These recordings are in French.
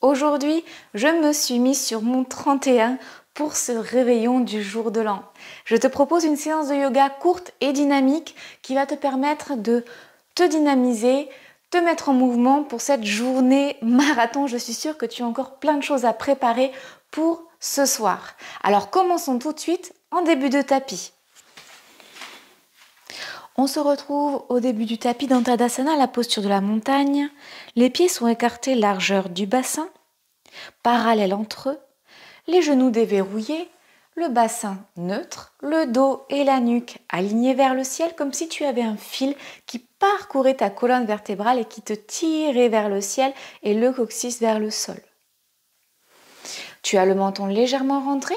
Aujourd'hui, je me suis mise sur mon 31 pour ce réveillon du jour de l'an. Je te propose une séance de yoga courte et dynamique qui va te permettre de te dynamiser, te mettre en mouvement pour cette journée marathon. Je suis sûre que tu as encore plein de choses à préparer pour ce soir. Alors commençons tout de suite en début de tapis. On se retrouve au début du tapis dans Tadasana, la posture de la montagne. Les pieds sont écartés largeur du bassin, parallèles entre eux, les genoux déverrouillés, le bassin neutre, le dos et la nuque alignés vers le ciel comme si tu avais un fil qui parcourait ta colonne vertébrale et qui te tirait vers le ciel et le coccyx vers le sol. Tu as le menton légèrement rentré.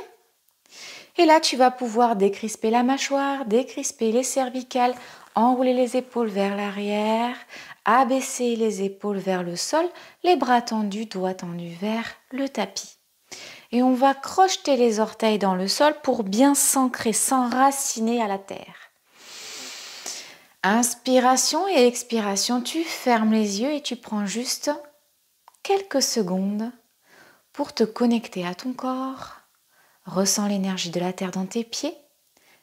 Et là, tu vas pouvoir décrisper la mâchoire, décrisper les cervicales, enrouler les épaules vers l'arrière, abaisser les épaules vers le sol, les bras tendus, doigts tendus vers le tapis. Et on va crocheter les orteils dans le sol pour bien s'ancrer, s'enraciner à la terre. Inspiration et expiration, tu fermes les yeux et tu prends juste quelques secondes pour te connecter à ton corps. Ressens l'énergie de la terre dans tes pieds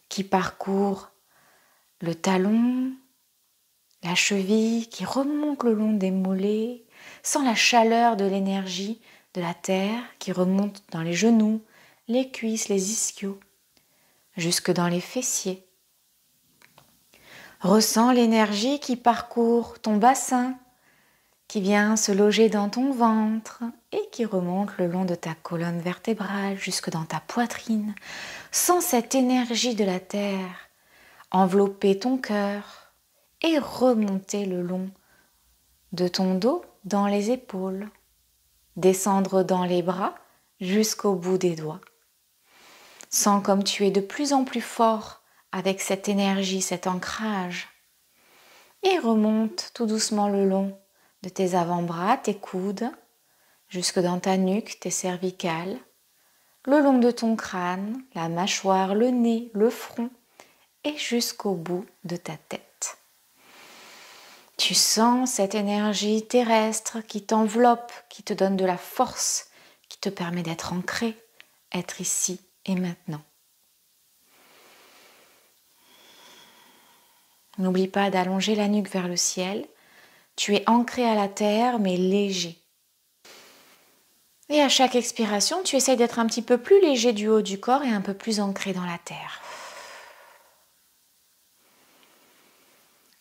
qui parcourt le talon, la cheville, qui remonte le long des mollets. Sens la chaleur de l'énergie de la terre qui remonte dans les genoux, les cuisses, les ischios, jusque dans les fessiers. Ressens l'énergie qui parcourt ton bassin, qui vient se loger dans ton ventre et qui remonte le long de ta colonne vertébrale jusque dans ta poitrine. Sens cette énergie de la terre envelopper ton cœur et remonter le long de ton dos dans les épaules, descendre dans les bras jusqu'au bout des doigts. Sens comme tu es de plus en plus fort avec cette énergie, cet ancrage et remonte tout doucement le long de tes avant-bras, tes coudes, jusque dans ta nuque, tes cervicales, le long de ton crâne, la mâchoire, le nez, le front et jusqu'au bout de ta tête. Tu sens cette énergie terrestre qui t'enveloppe, qui te donne de la force, qui te permet d'être ancré, être ici et maintenant. N'oublie pas d'allonger la nuque vers le ciel. Tu es ancré à la terre, mais léger. Et à chaque expiration, tu essayes d'être un petit peu plus léger du haut du corps et un peu plus ancré dans la terre.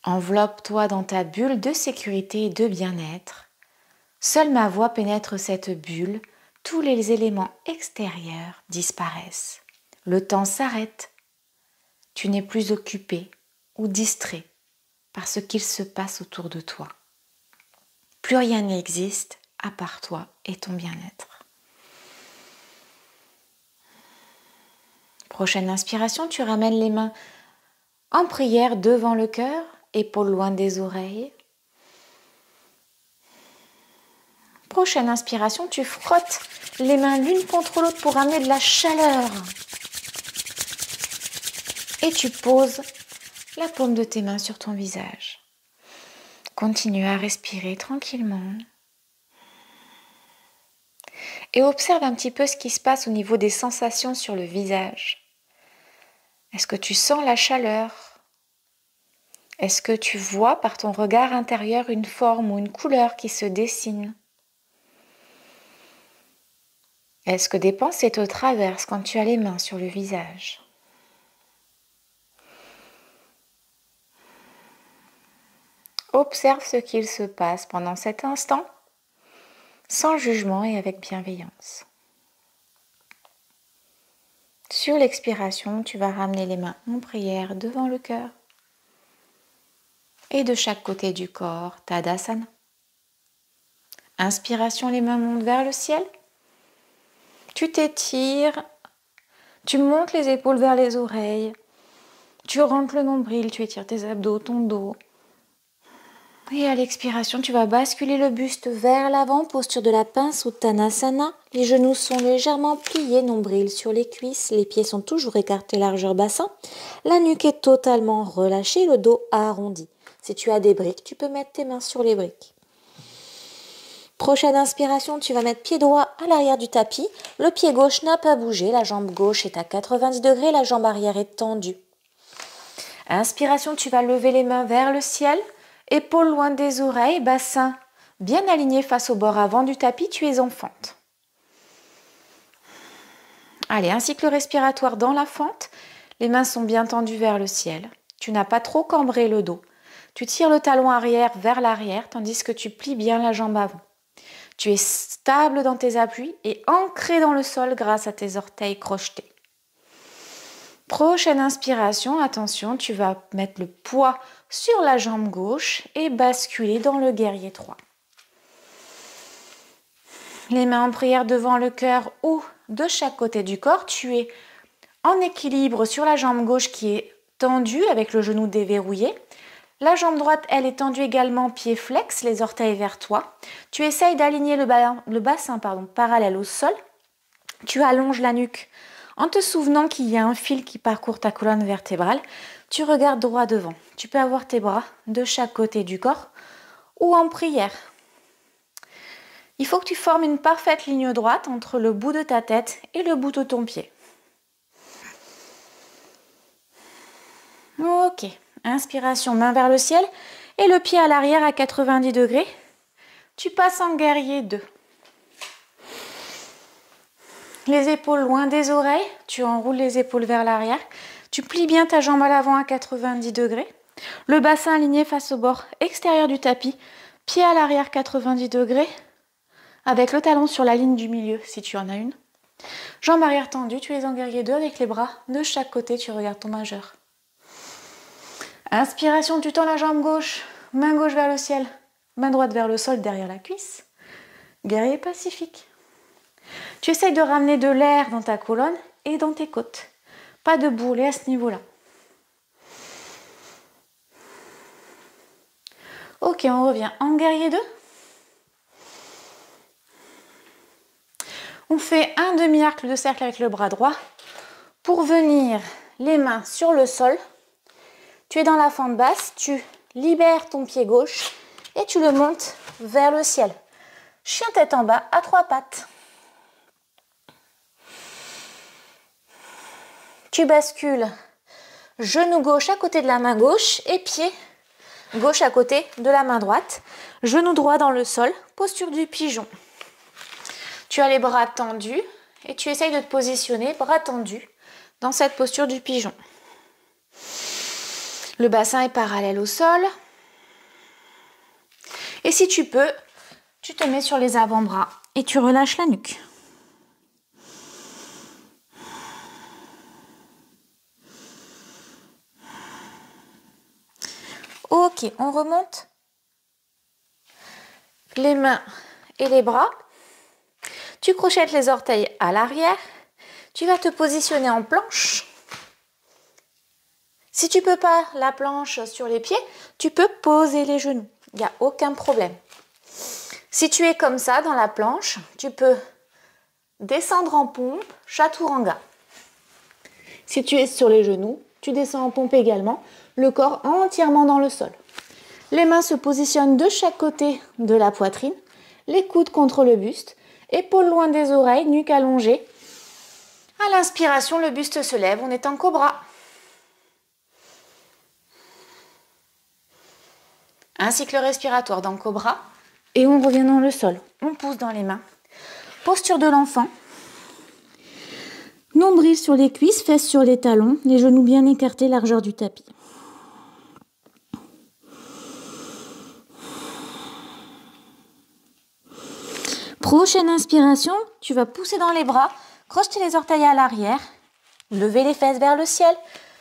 Enveloppe-toi dans ta bulle de sécurité et de bien-être. Seule ma voix pénètre cette bulle. Tous les éléments extérieurs disparaissent. Le temps s'arrête. Tu n'es plus occupé ou distrait par ce qu'il se passe autour de toi. Plus rien n'existe à part toi et ton bien-être. Prochaine inspiration, tu ramènes les mains en prière devant le cœur, épaules loin des oreilles. Prochaine inspiration, tu frottes les mains l'une contre l'autre pour amener de la chaleur. Et tu poses la paume de tes mains sur ton visage. Continue à respirer tranquillement. Et observe un petit peu ce qui se passe au niveau des sensations sur le visage. Est-ce que tu sens la chaleur ? Est-ce que tu vois par ton regard intérieur une forme ou une couleur qui se dessine ? Est-ce que des pensées te traversent quand tu as les mains sur le visage ? Observe ce qu'il se passe pendant cet instant, sans jugement et avec bienveillance. Sur l'expiration, tu vas ramener les mains en prière devant le cœur et de chaque côté du corps, Tadasana. Inspiration, les mains montent vers le ciel. Tu t'étires, tu montes les épaules vers les oreilles, tu rentres le nombril, tu étires tes abdos, ton dos. Et à l'expiration, tu vas basculer le buste vers l'avant, posture de la pince Uttanasana. Les genoux sont légèrement pliés, nombril sur les cuisses, les pieds sont toujours écartés largeur bassin. La nuque est totalement relâchée, le dos arrondi. Si tu as des briques, tu peux mettre tes mains sur les briques. Prochaine inspiration, tu vas mettre pied droit à l'arrière du tapis. Le pied gauche n'a pas bougé, la jambe gauche est à 90 degrés, la jambe arrière est tendue. Inspiration, tu vas lever les mains vers le ciel, épaules loin des oreilles, bassin bien aligné face au bord avant du tapis, tu es en fente. Allez, un cycle respiratoire dans la fente, les mains sont bien tendues vers le ciel. Tu n'as pas trop cambré le dos. Tu tires le talon arrière vers l'arrière, tandis que tu plies bien la jambe avant. Tu es stable dans tes appuis et ancré dans le sol grâce à tes orteils crochetés. Prochaine inspiration, attention, tu vas mettre le poids sur la jambe gauche et basculer dans le guerrier 3. Les mains en prière devant le cœur ou de chaque côté du corps. Tu es en équilibre sur la jambe gauche qui est tendue avec le genou déverrouillé. La jambe droite, elle est tendue également, pied flex, les orteils vers toi. Tu essayes d'aligner le bassin parallèle au sol. Tu allonges la nuque en te souvenant qu'il y a un fil qui parcourt ta colonne vertébrale. Tu regardes droit devant. Tu peux avoir tes bras de chaque côté du corps ou en prière. Il faut que tu formes une parfaite ligne droite entre le bout de ta tête et le bout de ton pied. Ok, inspiration, main vers le ciel et le pied à l'arrière à 90 degrés. Tu passes en guerrier 2. Les épaules loin des oreilles, tu enroules les épaules vers l'arrière. Tu plies bien ta jambe à l'avant à 90 degrés. Le bassin aligné face au bord extérieur du tapis, pied à l'arrière 90 degrés. Avec le talon sur la ligne du milieu, si tu en as une. Jambe arrière tendue, tu es en guerrier 2 avec les bras de chaque côté, tu regardes ton majeur. Inspiration, tu tends la jambe gauche, main gauche vers le ciel, main droite vers le sol derrière la cuisse. Guerrier pacifique. Tu essayes de ramener de l'air dans ta colonne et dans tes côtes. Pas de boulet à ce niveau-là. Ok, on revient en guerrier 2. On fait un demi-arc de cercle avec le bras droit pour venir les mains sur le sol. Tu es dans la fente basse, tu libères ton pied gauche et tu le montes vers le ciel. Chien tête en bas à 3 pattes. Tu bascules genou gauche à côté de la main gauche et pied gauche à côté de la main droite. Genou droit dans le sol, posture du pigeon. Tu as les bras tendus et tu essayes de te positionner bras tendus dans cette posture du pigeon. Le bassin est parallèle au sol. Et si tu peux, tu te mets sur les avant-bras et tu relâches la nuque. Ok, on remonte les mains et les bras. Tu crochettes les orteils à l'arrière. Tu vas te positionner en planche. Si tu ne peux pas la planche sur les pieds, tu peux poser les genoux. Il n'y a aucun problème. Si tu es comme ça dans la planche, tu peux descendre en pompe, chaturanga. Si tu es sur les genoux, tu descends en pompe également, le corps entièrement dans le sol. Les mains se positionnent de chaque côté de la poitrine, les coudes contre le buste, épaules loin des oreilles, nuque allongée. À l'inspiration, le buste se lève, on est en cobra. Un cycle respiratoire dans cobra et on revient dans le sol. On pousse dans les mains. Posture de l'enfant. Nombril sur les cuisses, fesses sur les talons, les genoux bien écartés, largeur du tapis. Prochaine inspiration, tu vas pousser dans les bras, crocheter les orteils à l'arrière, lever les fesses vers le ciel.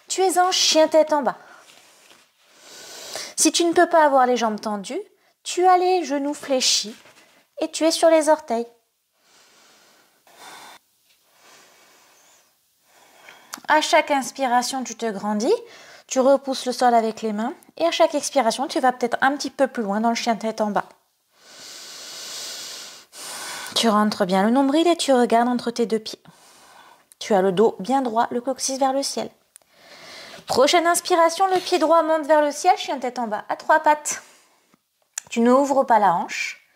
Tu es en chien tête en bas. Si tu ne peux pas avoir les jambes tendues, tu as les genoux fléchis et tu es sur les orteils. À chaque inspiration, tu te grandis, tu repousses le sol avec les mains et à chaque expiration, tu vas peut-être un petit peu plus loin dans le chien tête en bas. Tu rentres bien le nombril et tu regardes entre tes deux pieds. Tu as le dos bien droit, le coccyx vers le ciel. Prochaine inspiration, le pied droit monte vers le ciel, chien tête en bas, à 3 pattes. Tu n'ouvres pas la hanche.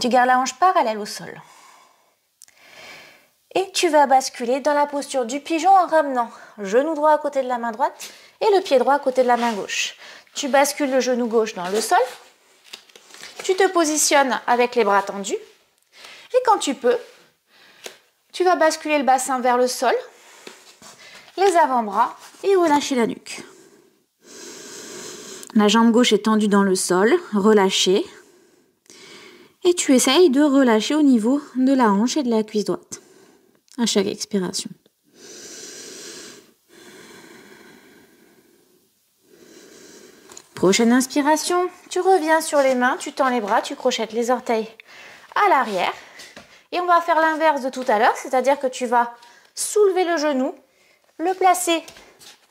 Tu gardes la hanche parallèle au sol. Et tu vas basculer dans la posture du pigeon en ramenant genou droit à côté de la main droite et le pied droit à côté de la main gauche. Tu bascules le genou gauche dans le sol. Tu te positionnes avec les bras tendus. Et quand tu peux, tu vas basculer le bassin vers le sol, les avant-bras et relâcher la nuque. La jambe gauche est tendue dans le sol, relâchée. Et tu essayes de relâcher au niveau de la hanche et de la cuisse droite à chaque expiration. Prochaine inspiration, tu reviens sur les mains, tu tends les bras, tu crochettes les orteils à l'arrière. Et on va faire l'inverse de tout à l'heure, c'est-à-dire que tu vas soulever le genou, le placer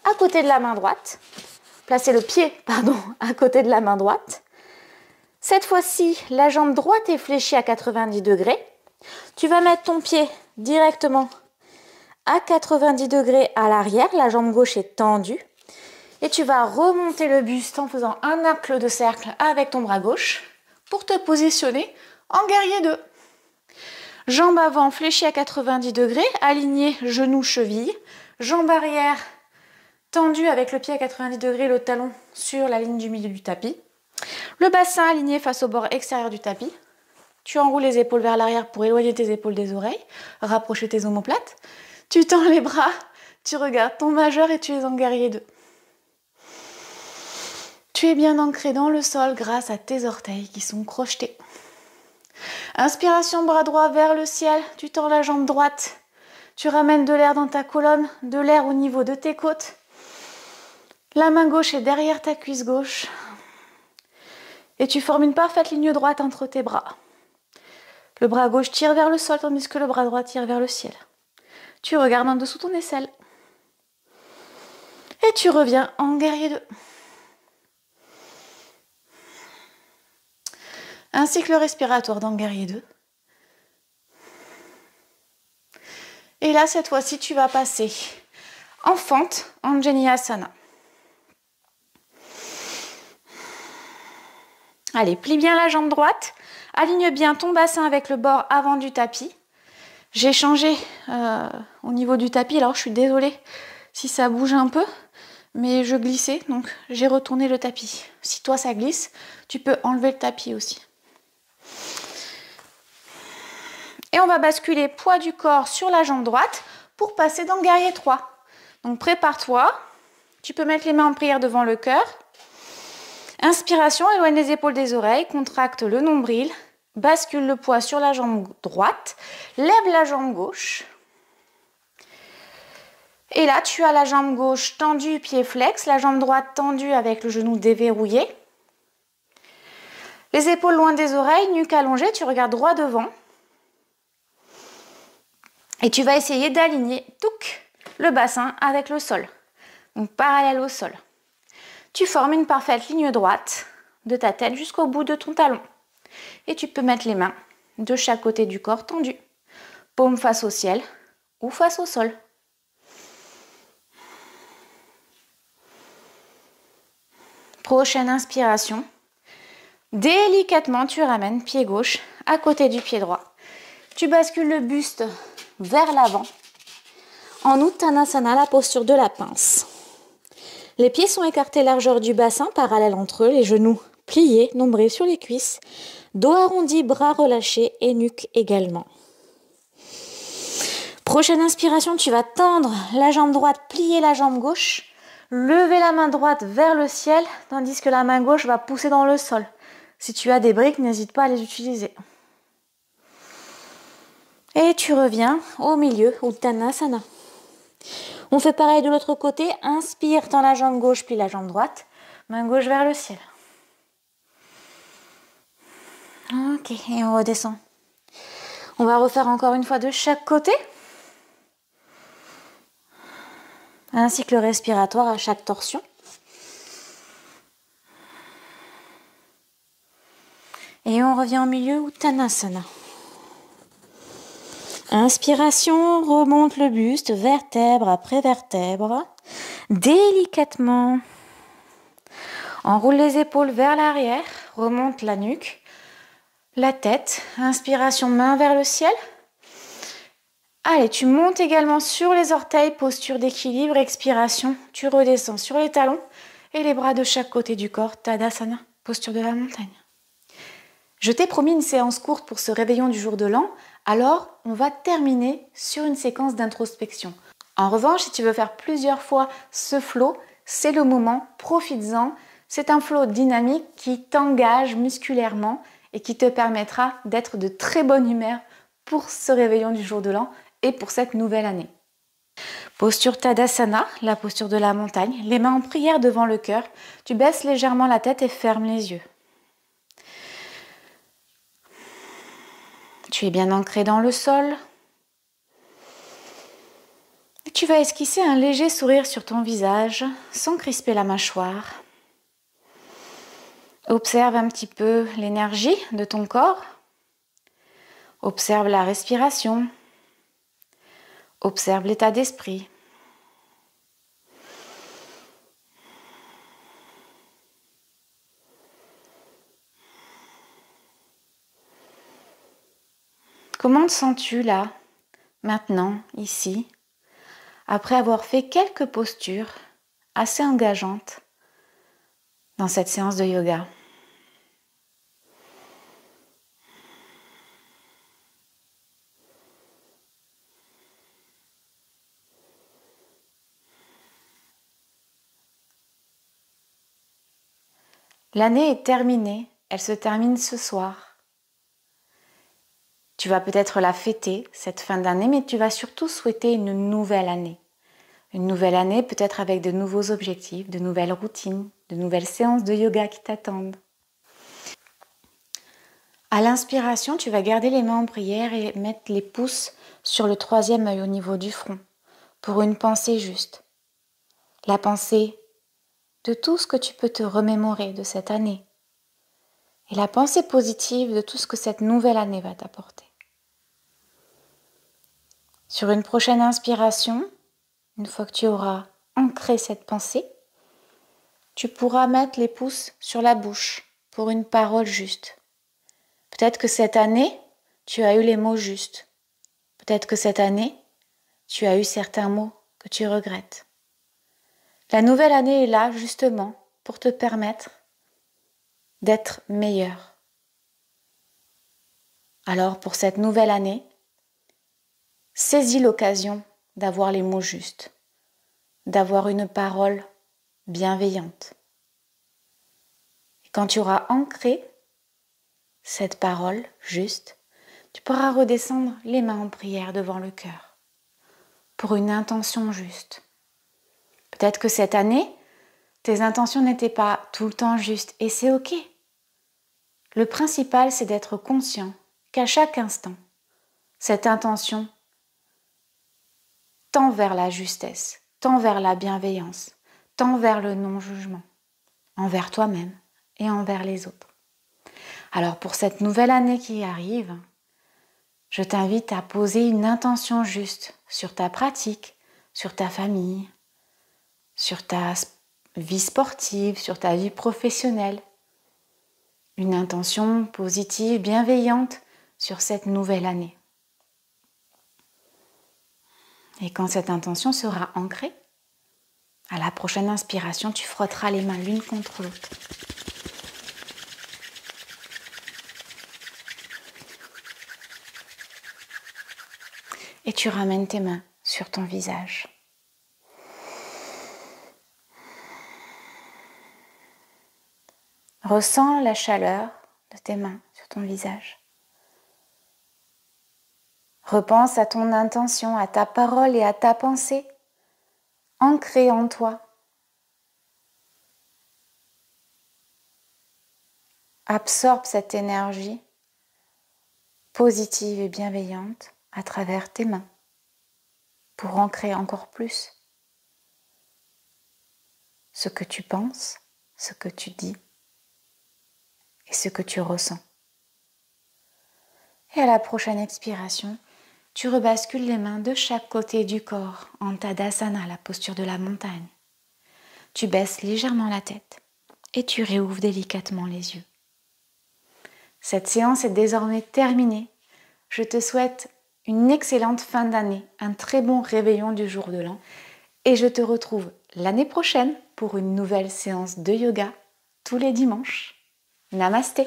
à côté de la main droite, placer le pied, à côté de la main droite. Cette fois-ci, la jambe droite est fléchie à 90 degrés. Tu vas mettre ton pied directement à 90 degrés à l'arrière, la jambe gauche est tendue. Et tu vas remonter le buste en faisant un arc de cercle avec ton bras gauche pour te positionner en guerrier 2. Jambe avant fléchie à 90 degrés, alignée genou-cheville. Jambe arrière tendue avec le pied à 90 degrés, le talon sur la ligne du milieu du tapis. Le bassin aligné face au bord extérieur du tapis. Tu enroules les épaules vers l'arrière pour éloigner tes épaules des oreilles, rapprocher tes omoplates. Tu tends les bras, tu regardes ton majeur et tu es en guerrier 2. Tu es bien ancré dans le sol grâce à tes orteils qui sont crochetés. Inspiration, bras droit vers le ciel, tu tends la jambe droite. Tu ramènes de l'air dans ta colonne, de l'air au niveau de tes côtes. La main gauche est derrière ta cuisse gauche. Et tu formes une parfaite ligne droite entre tes bras. Le bras gauche tire vers le sol tandis que le bras droit tire vers le ciel. Tu regardes en dessous ton aisselle. Et tu reviens en guerrier 2. Un cycle respiratoire dans guerrier 2. Et là, cette fois-ci, tu vas passer en fente, Anjaneyasana. Allez, plie bien la jambe droite. Aligne bien ton bassin avec le bord avant du tapis. J'ai changé au niveau du tapis, alors je suis désolée si ça bouge un peu, mais je glissais, donc j'ai retourné le tapis. Si toi ça glisse, tu peux enlever le tapis aussi. Et on va basculer poids du corps sur la jambe droite pour passer dans guerrier 3. Donc prépare-toi, tu peux mettre les mains en prière devant le cœur. Inspiration, éloigne les épaules des oreilles, contracte le nombril, bascule le poids sur la jambe droite, lève la jambe gauche. Et là, tu as la jambe gauche tendue, pied flex, la jambe droite tendue avec le genou déverrouillé. Les épaules loin des oreilles, nuque allongée, tu regardes droit devant. Et tu vas essayer d'aligner le bassin avec le sol, donc parallèle au sol. Tu formes une parfaite ligne droite de ta tête jusqu'au bout de ton talon. Et tu peux mettre les mains de chaque côté du corps tendues, paume face au ciel ou face au sol. Prochaine inspiration. Délicatement, tu ramènes pied gauche à côté du pied droit. Tu bascules le buste vers l'avant. En Uttanasana, la posture de la pince. Les pieds sont écartés largeur du bassin, parallèle entre eux, les genoux pliés, nombril sur les cuisses, dos arrondi, bras relâchés et nuque également. Prochaine inspiration, tu vas tendre la jambe droite, plier la jambe gauche, lever la main droite vers le ciel, tandis que la main gauche va pousser dans le sol. Si tu as des briques, n'hésite pas à les utiliser. Et tu reviens au milieu, Uttanasana. On fait pareil de l'autre côté. Inspire, tends la jambe gauche, plie la jambe droite. Main gauche vers le ciel. Ok, et on redescend. On va refaire encore une fois de chaque côté. Un cycle respiratoire à chaque torsion. Et on revient au milieu, Uttanasana. Inspiration, remonte le buste, vertèbre après vertèbre. Délicatement. Enroule les épaules vers l'arrière, remonte la nuque. la tête. Inspiration, main vers le ciel. Allez, tu montes également sur les orteils, posture d'équilibre, expiration. Tu redescends sur les talons et les bras de chaque côté du corps, Tadasana, posture de la montagne. Je t'ai promis une séance courte pour ce réveillon du jour de l'an, alors on va terminer sur une séquence d'introspection. En revanche, si tu veux faire plusieurs fois ce flow, c'est le moment, profites-en. C'est un flow dynamique qui t'engage musculairement et qui te permettra d'être de très bonne humeur pour ce réveillon du jour de l'an et pour cette nouvelle année. Posture Tadasana, la posture de la montagne, les mains en prière devant le cœur. Tu baisses légèrement la tête et fermes les yeux. Tu es bien ancré dans le sol. Et tu vas esquisser un léger sourire sur ton visage sans crisper la mâchoire. Observe un petit peu l'énergie de ton corps. Observe la respiration. Observe l'état d'esprit. Comment te sens-tu là, maintenant, ici, après avoir fait quelques postures assez engageantes dans cette séance de yoga? L'année est terminée, elle se termine ce soir. Tu vas peut-être la fêter, cette fin d'année, mais tu vas surtout souhaiter une nouvelle année. Une nouvelle année peut-être avec de nouveaux objectifs, de nouvelles routines, de nouvelles séances de yoga qui t'attendent. À l'inspiration, tu vas garder les mains en prière et mettre les pouces sur le troisième œil au niveau du front pour une pensée juste. La pensée de tout ce que tu peux te remémorer de cette année et la pensée positive de tout ce que cette nouvelle année va t'apporter. Sur une prochaine inspiration, une fois que tu auras ancré cette pensée, tu pourras mettre les pouces sur la bouche pour une parole juste. Peut-être que cette année, tu as eu les mots justes. Peut-être que cette année, tu as eu certains mots que tu regrettes. La nouvelle année est là justement pour te permettre d'être meilleur. Alors pour cette nouvelle année, saisis l'occasion d'avoir les mots justes, d'avoir une parole bienveillante. Et quand tu auras ancré cette parole juste, tu pourras redescendre les mains en prière devant le cœur pour une intention juste. Peut-être que cette année, tes intentions n'étaient pas tout le temps justes et c'est ok. Le principal, c'est d'être conscient qu'à chaque instant, cette intention tend vers la justesse, tend vers la bienveillance, tend vers le non-jugement, envers toi-même et envers les autres. Alors pour cette nouvelle année qui arrive, je t'invite à poser une intention juste sur ta pratique, sur ta famille, sur ta vie sportive, sur ta vie professionnelle. Une intention positive, bienveillante sur cette nouvelle année. Et quand cette intention sera ancrée, à la prochaine inspiration, tu frotteras les mains l'une contre l'autre. Et tu ramènes tes mains sur ton visage. Ressens la chaleur de tes mains sur ton visage. Repense à ton intention, à ta parole et à ta pensée, ancrée en toi. Absorbe cette énergie positive et bienveillante à travers tes mains pour ancrer encore plus ce que tu penses, ce que tu dis et ce que tu ressens. Et à la prochaine expiration, tu rebascules les mains de chaque côté du corps en Tadasana, la posture de la montagne. Tu baisses légèrement la tête et tu réouvres délicatement les yeux. Cette séance est désormais terminée. Je te souhaite une excellente fin d'année, un très bon réveillon du jour de l'an et je te retrouve l'année prochaine pour une nouvelle séance de yoga tous les dimanches. Namasté!